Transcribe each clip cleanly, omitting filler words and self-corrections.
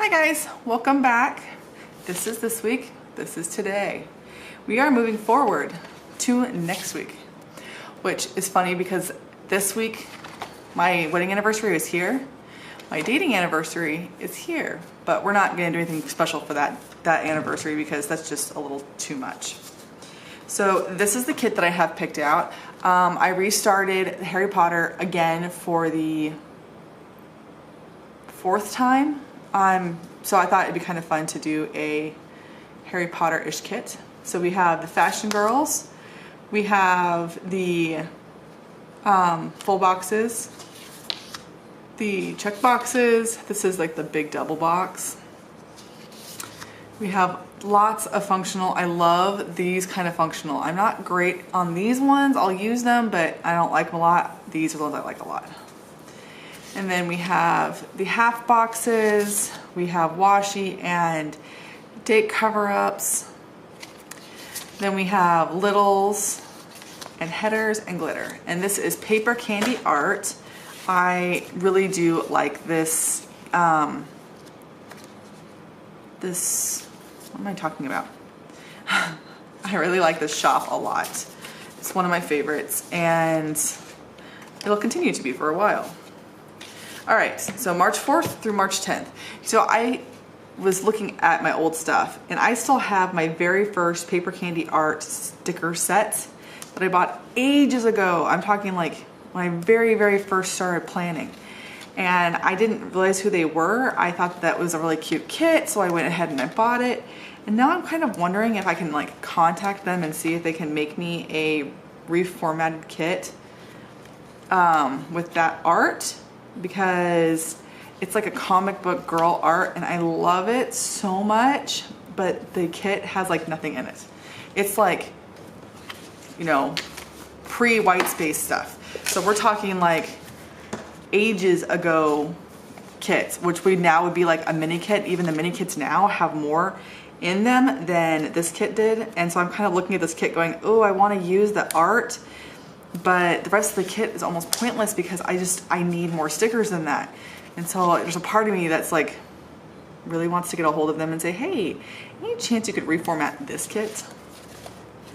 Hi guys, welcome back. This is this week, this is today. We are moving forward to next week, which is funny because this week my wedding anniversary is here, my dating anniversary is here, but we're not gonna do anything special for that anniversary because that's just a little too much. So this is the kit that I have picked out. I restarted Harry Potter again for the 4th time. So I thought it'd be kind of fun to do a Harry Potter-ish kit. So we have the Fashion Girls, we have the full boxes, the check boxes. This is like the big double box. We have lots of functional. I love these kind of functional. I'm not great on these ones. I'll use them, but I don't like them a lot. These are the ones I like a lot. And then we have the half boxes, we have washi and date cover-ups. Then we have littles and headers and glitter. And this is paper candy art. I really do like this, what am I talking about? I really like this shop a lot. It's one of my favorites and it'll continue to be for a while. All right, so March 4th through March 10th. So I was looking at my old stuff and I still have my very first paper candy art sticker set that I bought ages ago. I'm talking like when I very first started planning. And I didn't realize who they were. I thought that was a really cute kit, so I went ahead and I bought it. And now I'm kind of wondering if I can like contact them and see if they can make me a reformatted kit with that art, because it's like a comic book girl art and I love it so much, but the kit has like nothing in it. It's like, you know, pre-white space stuff. So we're talking like ages ago kits, which now would be like a mini kit. Even the mini kits now have more in them than this kit did. And so I'm kind of looking at this kit going, oh, I want to use the art, but the rest of the kit is almost pointless because I need more stickers than that. And so there's a part of me that's like really wants to get a hold of them and say, hey, any chance you could reformat this kit?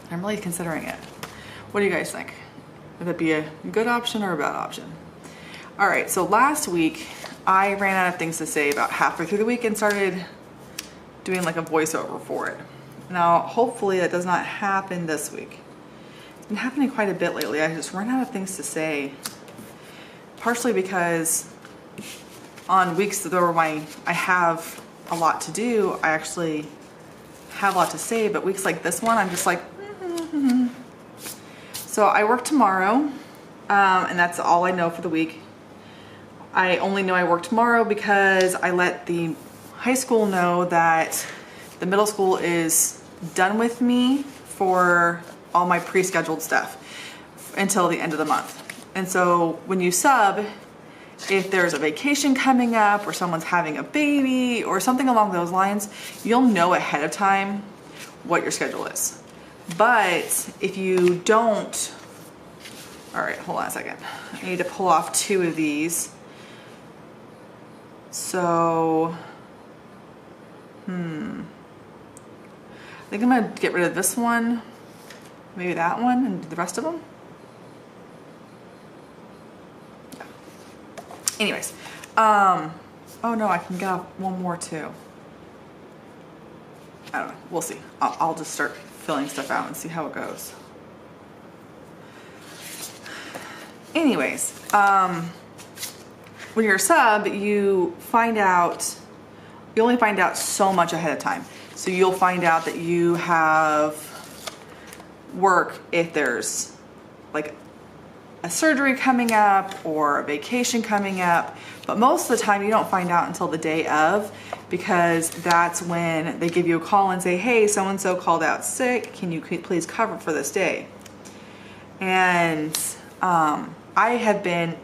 I'm really considering it. What do you guys think? Would that be a good option or a bad option? All right, so last week I ran out of things to say about halfway through the week and started doing like a voiceover for it. Now, hopefully that does not happen this week. It's been happening quite a bit lately. I just run out of things to say, partially because on weeks that I have a lot to do, I actually have a lot to say, but weeks like this one, I'm just like, So I work tomorrow, and that's all I know for the week. I only know I work tomorrow because I let the high school know that the middle school is done with me for all my pre-scheduled stuff until the end of the month. And so when you sub, if there's a vacation coming up or someone's having a baby or something along those lines, you'll know ahead of time what your schedule is. But if you don't, all right, hold on a second. I need to pull off 2 of these. So, I think I'm gonna get rid of this one, maybe that one, and the rest of them. Yeah. Anyways, oh no, I can get off one more too. I don't know, we'll see. I'll just start filling stuff out and see how it goes. Anyways, when you're a sub, you only find out so much ahead of time. So you'll find out that you have work if there's like a surgery coming up or a vacation coming up, but most of the time you don't find out until the day of, because that's when they give you a call and say, hey, so-and-so called out sick, can you please cover for this day? And I have been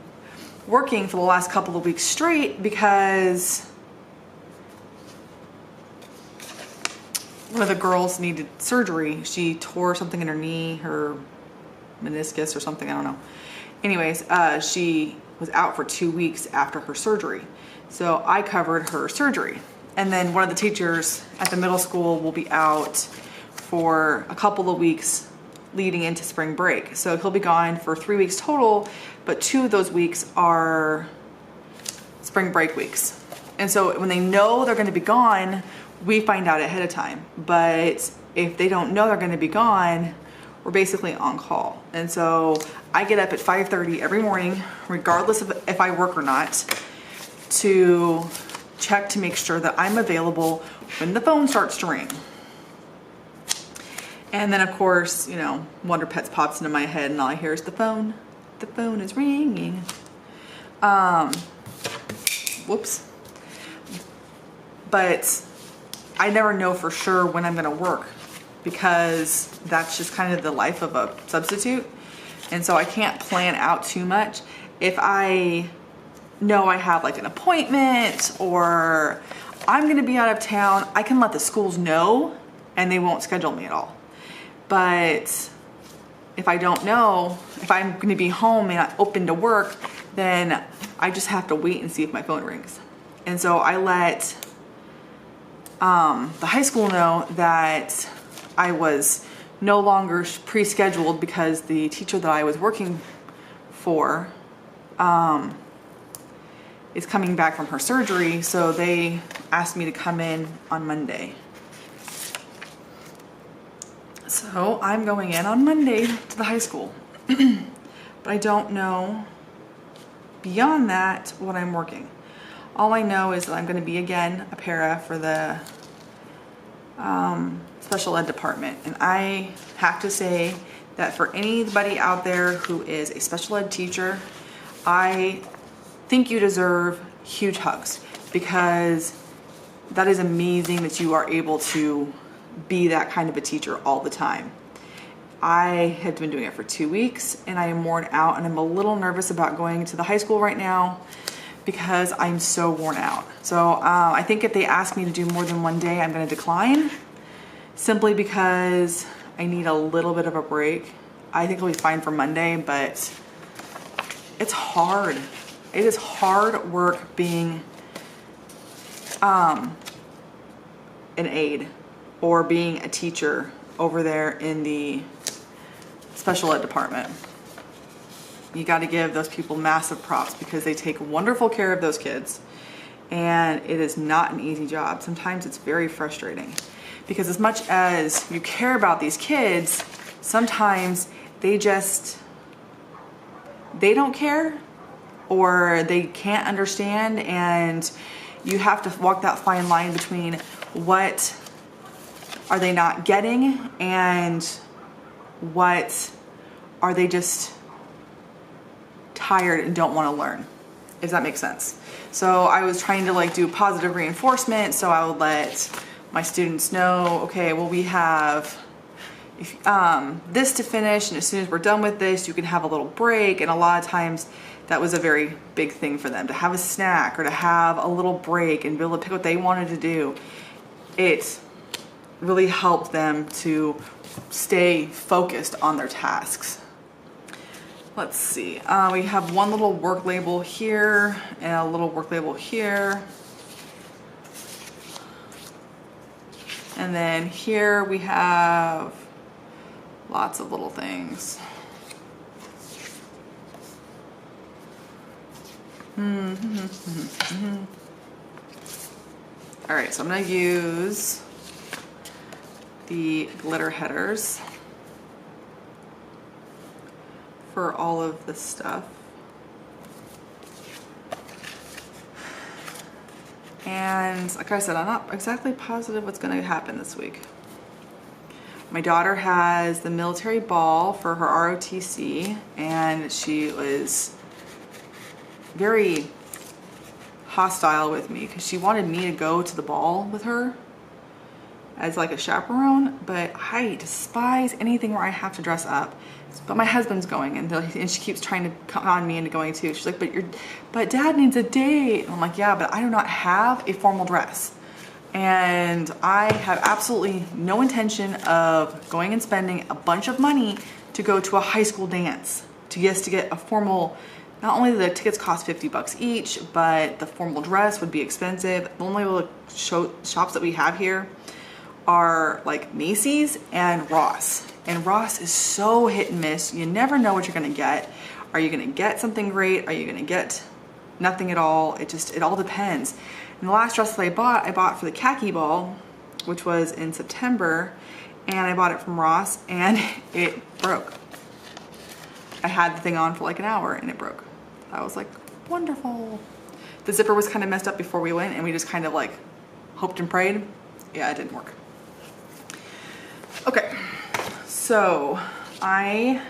working for the last couple of weeks straight because one of the girls needed surgery. She tore something in her knee, her meniscus or something, I don't know. Anyways, she was out for 2 weeks after her surgery. So I covered her surgery. And then one of the teachers at the middle school will be out for a couple of weeks leading into spring break. So he'll be gone for 3 weeks total, but 2 of those weeks are spring break weeks. And so when they know they're going to be gone, we find out ahead of time. But if they don't know they're going to be gone, we're basically on call. And so I get up at 5:30 every morning, regardless of if I work or not, to check to make sure that I'm available when the phone starts to ring. And then of course, you know, Wonder Pets pops into my head and all I hear is the phone. The phone is ringing. Whoops. But I never know for sure when I'm gonna work because that's just kind of the life of a substitute. And so I can't plan out too much. If I know I have like an appointment or I'm gonna be out of town, I can let the schools know and they won't schedule me at all. But if I don't know, if I'm gonna be home and not open to work, then I just have to wait and see if my phone rings. And so I let the high school know that I was no longer pre-scheduled because the teacher that I was working for is coming back from her surgery. So they asked me to come in on Monday. So I'm going in on Monday to the high school, but I don't know beyond that what I'm working. All I know is that I'm going to be again a para for the special ed department. And I have to say that for anybody out there who is a special ed teacher, I think you deserve huge hugs because that is amazing that you are able to be that kind of a teacher all the time. I had been doing it for 2 weeks and I am worn out and I'm a little nervous about going to the high school right now because I'm so worn out. So I think if they ask me to do more than one day, I'm going to decline simply because I need a little bit of a break. I think I'll be fine for Monday, but it's hard. It is hard work being an aide or being a teacher over there in the special ed department. You got to give those people massive props because they take wonderful care of those kids and it is not an easy job. Sometimes it's very frustrating because as much as you care about these kids, sometimes they don't care or they can't understand, and you have to walk that fine line between what are they not getting and what are they just tired and don't want to learn, if that makes sense. So I was trying to like do positive reinforcement, so I would let my students know, okay, well, we have this to finish, and as soon as we're done with this, you can have a little break. And a lot of times that was a very big thing for them, to have a snack or to have a little break and be able to pick what they wanted to do. It really helped them to stay focused on their tasks. Let's see, we have one little work label here and a little work label here. And then here we have lots of little things. All right, so I'm gonna use the glitter headers for all of this stuff. And like I said, I'm not exactly positive what's gonna happen this week. My daughter has the military ball for her ROTC, and she was very hostile with me because she wanted me to go to the ball with her as like a chaperone, but I despise anything where I have to dress up. But my husband's going, and she keeps trying to come on me into going too. She's like, but dad needs a date. And I'm like, yeah, but I do not have a formal dress. And I have absolutely no intention of going and spending a bunch of money to go to a high school dance, to get a formal not only do the tickets cost 50 bucks each, but the formal dress would be expensive. The only little shops that we have here are like Macy's and Ross. And Ross is so hit and miss. You never know what you're gonna get. Are you gonna get something great? Are you gonna get nothing at all? It all depends. And the last dress that I bought for the khaki ball, which was in September, and I bought it from Ross, and it broke. I had the thing on for like an hour and it broke. I was like, wonderful. The zipper was kind of messed up before we went, and we just kind of like hoped and prayed. Yeah, it didn't work. Okay, so I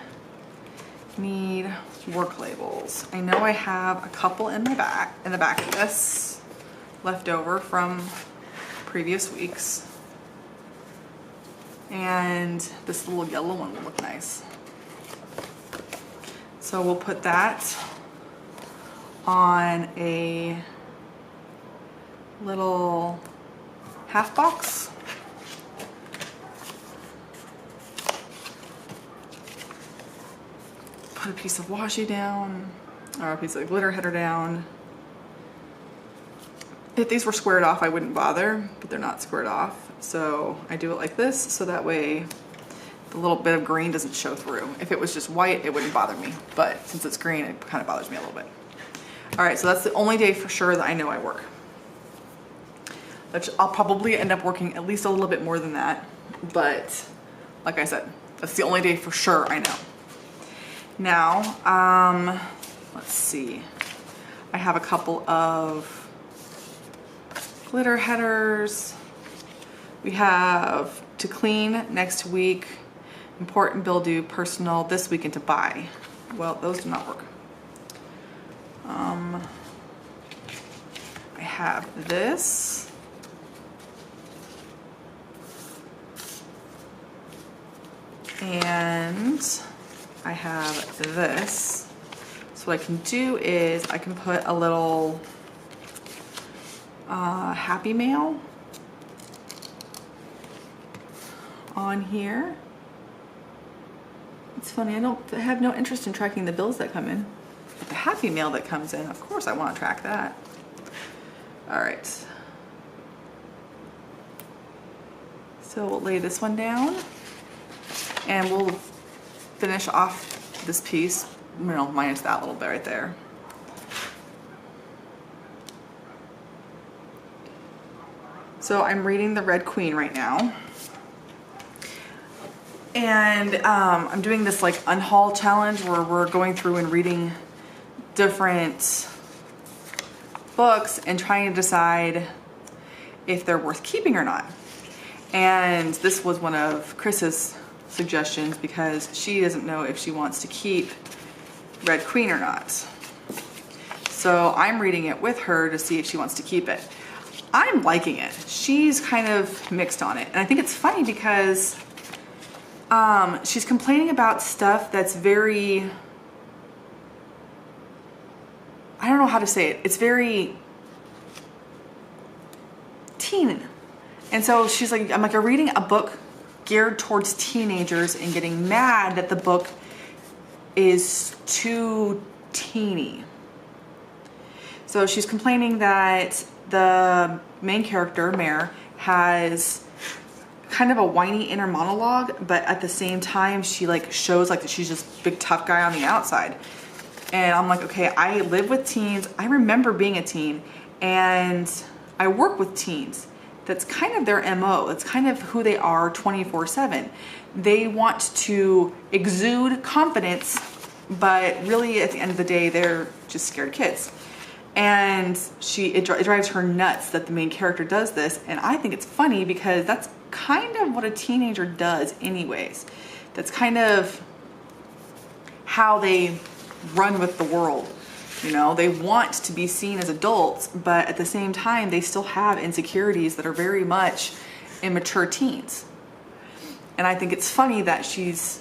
need work labels. I know I have a couple in the back of this left over from previous weeks. And this little yellow one will look nice. So we'll put that on a little half box. Put a piece of washi down, or a piece of glitter header down. If these were squared off, I wouldn't bother, but they're not squared off. So I do it like this, so that way the little bit of green doesn't show through. If it was just white, it wouldn't bother me. But since it's green, it kind of bothers me a little bit. All right, so that's the only day for sure that I know I work. I'll probably end up working at least a little bit more than that. But like I said, that's the only day for sure I know. Now, let's see. I have a couple of glitter headers. We have to clean next week, important bill due, personal this weekend to buy. Well, those do not work. I have this. And I have this. So what I can do is I can put a little Happy Mail on here. It's funny, I have no interest in tracking the bills that come in. But the Happy Mail that comes in, of course I want to track that. All right. So we'll lay this one down and we'll finish off this piece, minus that little bit right there. So I'm reading The Red Queen right now. And I'm doing this like unhaul challenge where we're going through and reading different books and trying to decide if they're worth keeping or not. And this was one of Chris's suggestions because she doesn't know if she wants to keep Red Queen or not. So I'm reading it with her to see if she wants to keep it. I'm liking it. She's kind of mixed on it. And I think it's funny because she's complaining about stuff that's very, I don't know how to say it. It's very teen. And so she's like, I'm like, you're reading a book geared towards teenagers and getting mad that the book is too teeny. So she's complaining that the main character, Mare, has kind of a whiny inner monologue, but at the same time she like shows like that she's just big tough guy on the outside. And I'm like, okay, I live with teens. I remember being a teen and I work with teens. That's kind of their MO. That's kind of who they are 24/7. They want to exude confidence, but really at the end of the day, they're just scared kids. And it drives her nuts that the main character does this. And I think it's funny because that's kind of what a teenager does anyways. That's kind of how they run with the world. You know, they want to be seen as adults, but at the same time, they still have insecurities that are very much immature teens. And I think it's funny that she's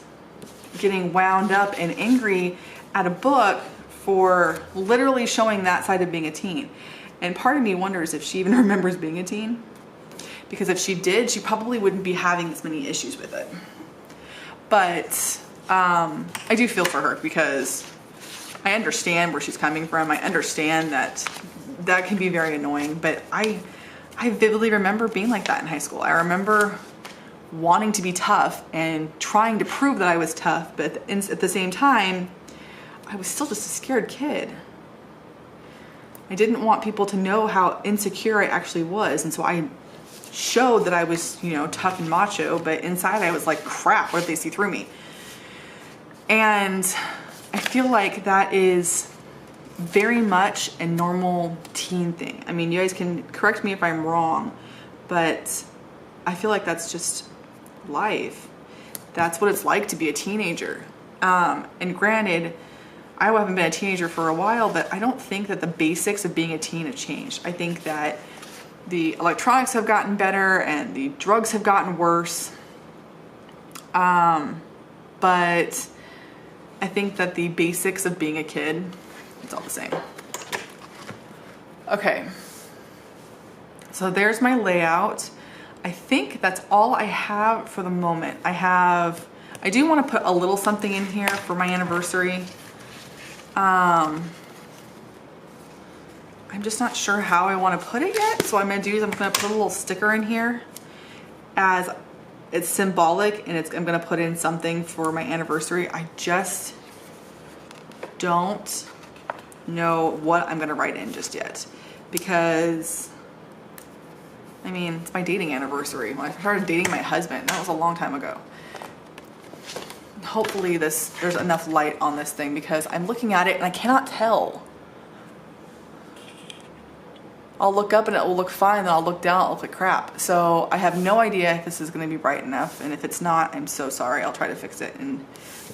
getting wound up and angry at a book for literally showing that side of being a teen. And part of me wonders if she even remembers being a teen. Because if she did, she probably wouldn't be having this many issues with it. But I do feel for her because I understand where she's coming from. I understand that that can be very annoying, but I vividly remember being like that in high school. I remember wanting to be tough and trying to prove that I was tough, but at the same time, I was still just a scared kid. I didn't want people to know how insecure I actually was, and so I showed that I was, you know, tough and macho, but inside I was like, crap, what if they see through me? And I feel like that is very much a normal teen thing. I mean, you guys can correct me if I'm wrong, but I feel like that's just life. That's what it's like to be a teenager. And granted, I haven't been a teenager for a while, but I don't think that the basics of being a teen have changed. I think that the electronics have gotten better and the drugs have gotten worse. But I think that the basics of being a kid, it's all the same. Okay, so there's my layout. I think that's all I have for the moment. I do want to put a little something in here for my anniversary. I'm just not sure how I want to put it yet. So what I'm going to do is I'm going to put a little sticker in here as it's symbolic, and I'm going to put in something for my anniversary. I just don't know what I'm going to write in just yet, because I mean, it's my dating anniversary. When I started dating my husband, that was a long time ago. Hopefully there's enough light on this thing, because I'm looking at it and I cannot tell. I'll look up and it will look fine, then I'll look down, it'll look like crap. So I have no idea if this is going to be bright enough, and if it's not, I'm so sorry. I'll try to fix it in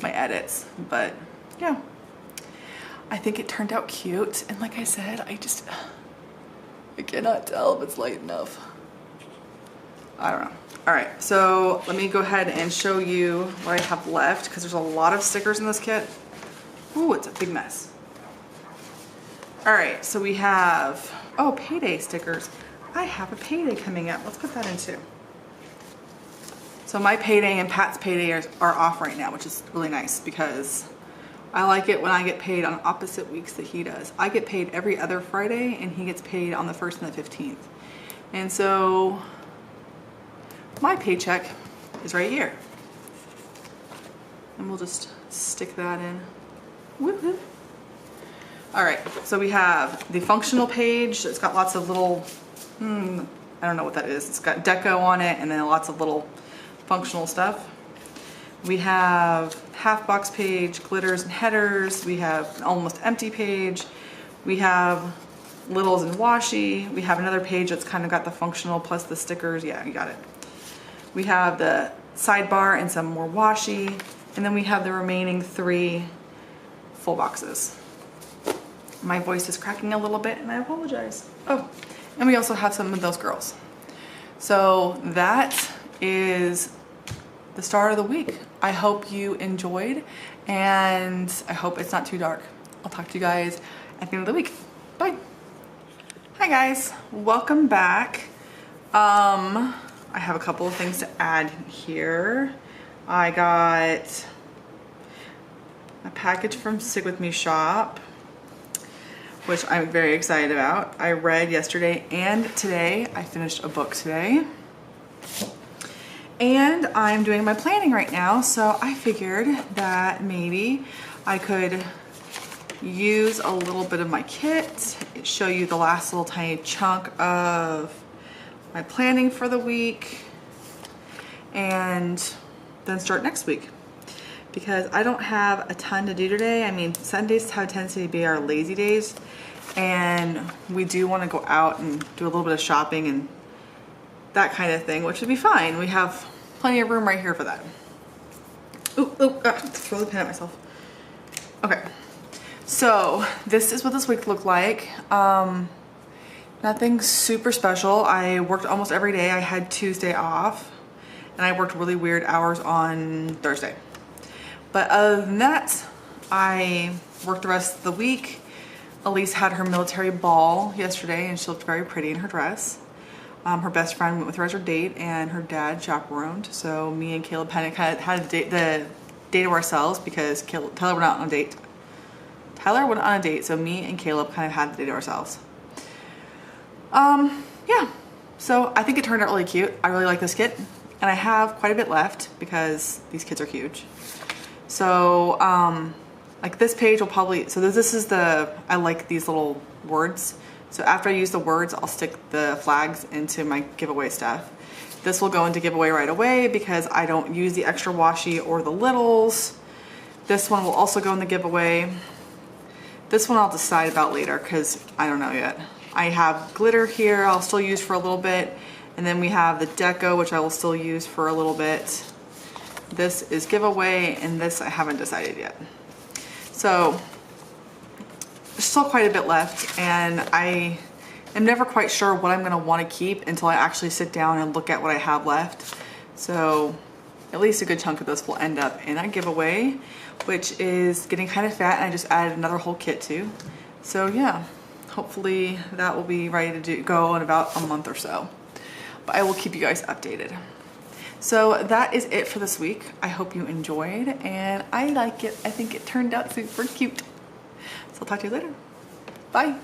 my edits. But yeah, I think it turned out cute, and like I said, I cannot tell if it's light enough. I don't know. All right, so let me go ahead and show you what I have left, because there's a lot of stickers in this kit. Ooh, it's a big mess. All right, so we have, oh, payday stickers. I have a payday coming up. Let's put that in too. So my payday and Pat's payday are off right now, which is really nice, because I like it when I get paid on opposite weeks that he does. I get paid every other Friday, and he gets paid on the 1st and the 15th. And so my paycheck is right here. And we'll just stick that in. Woohoo. All right, so we have the functional page. It's got lots of little, I don't know what that is. It's got deco on it, and then lots of little functional stuff. We have half box page, glitters and headers. We have an almost empty page. We have littles and washi. We have another page that's kind of got the functional plus the stickers. Yeah, you got it. We have the sidebar and some more washi. And then we have the remaining 3 full boxes. My voice is cracking a little bit, and I apologize. Oh, and we also have some of those girls. So that is the start of the week. I hope you enjoyed, and I hope it's not too dark. I'll talk to you guys at the end of the week. Bye. Hi guys, welcome back. I have a couple of things to add here. I got a package from Sig With Me shop, which I'm very excited about. I read yesterday and today. I finished a book today. And I'm doing my planning right now, so I figured that maybe I could use a little bit of my kit, show you the last little tiny chunk of my planning for the week, and then start next week. Because I don't have a ton to do today. I mean, Sundays have a tendency to be our lazy days, and we do want to go out and do a little bit of shopping and that kind of thing, which would be fine. We have plenty of room right here for that. Throw the pen at myself. Okay, so this is what this week looked like. Nothing super special. I worked almost every day. I had Tuesday off, and I worked really weird hours on Thursday. But other than that, I worked the rest of the week. Elise had her military ball yesterday, and she looked very pretty in her dress. Her best friend went with her as her date, and her dad chaperoned. So me and Caleb Pennick had the day to ourselves, because Taylor went out on a date. Tyler went on a date, so me and Caleb kind of had the day to ourselves. Yeah, so I think it turned out really cute. I really like this kit, and I have quite a bit left because these kits are huge. So like this page will probably, so this is the, I like these little words. So after I use the words, I'll stick the flags into my giveaway stuff. This will go into giveaway right away because I don't use the extra washi or the littles. This one will also go in the giveaway. This one I'll decide about later because I don't know yet. I have glitter here I'll still use for a little bit. And then we have the deco, which I will still use for a little bit. This is giveaway, and this I haven't decided yet. So there's still quite a bit left, and I am never quite sure what I'm gonna wanna keep until I actually sit down and look at what I have left. So at least a good chunk of this will end up in a giveaway, which is getting kind of fat, and I just added another whole kit too. So yeah, hopefully that will be ready to go in about a month or so. But I will keep you guys updated. So that is it for this week. I hope you enjoyed, and I like it. I think it turned out super cute. So I'll talk to you later. Bye.